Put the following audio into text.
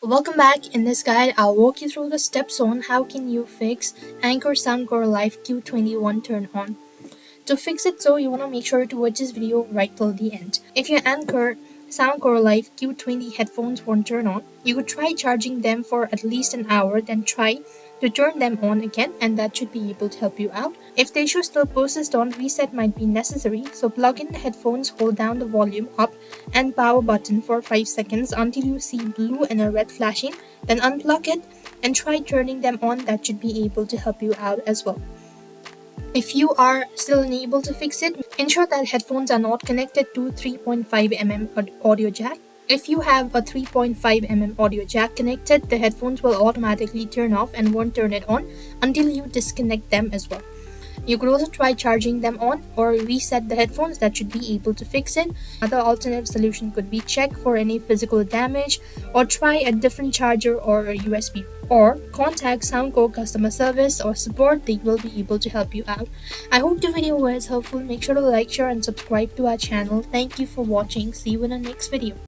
Welcome back. In this guide, I'll walk you through the steps on how can you fix Anker Soundcore Life Q20 turn on. To fix it, you want to make sure to watch this video right till the end. If your Anker Soundcore Life Q20 headphones won't turn on, you could try charging them for at least an hour, then try to turn them on again, and that should be able to help you out. If the issue still persists on, reset might be necessary, so plug in the headphones, hold down the volume up and power button for 5 seconds until you see blue and a red flashing, then unplug it and try turning them on. That should be able to help you out as well. If you are still unable to fix it, ensure that headphones are not connected to 3.5mm audio jack. If you have a 3.5mm audio jack connected, the headphones will automatically turn off and won't turn it on until you disconnect them as well. You could also try charging them on or reset the headphones. That should be able to fix it. Another alternative solution could be check for any physical damage or try a different charger or a USB, or contact Soundcore customer service or support. They will be able to help you out. I hope the video was helpful. Make sure to like, share and subscribe to our channel. Thank you for watching. See you in the next video.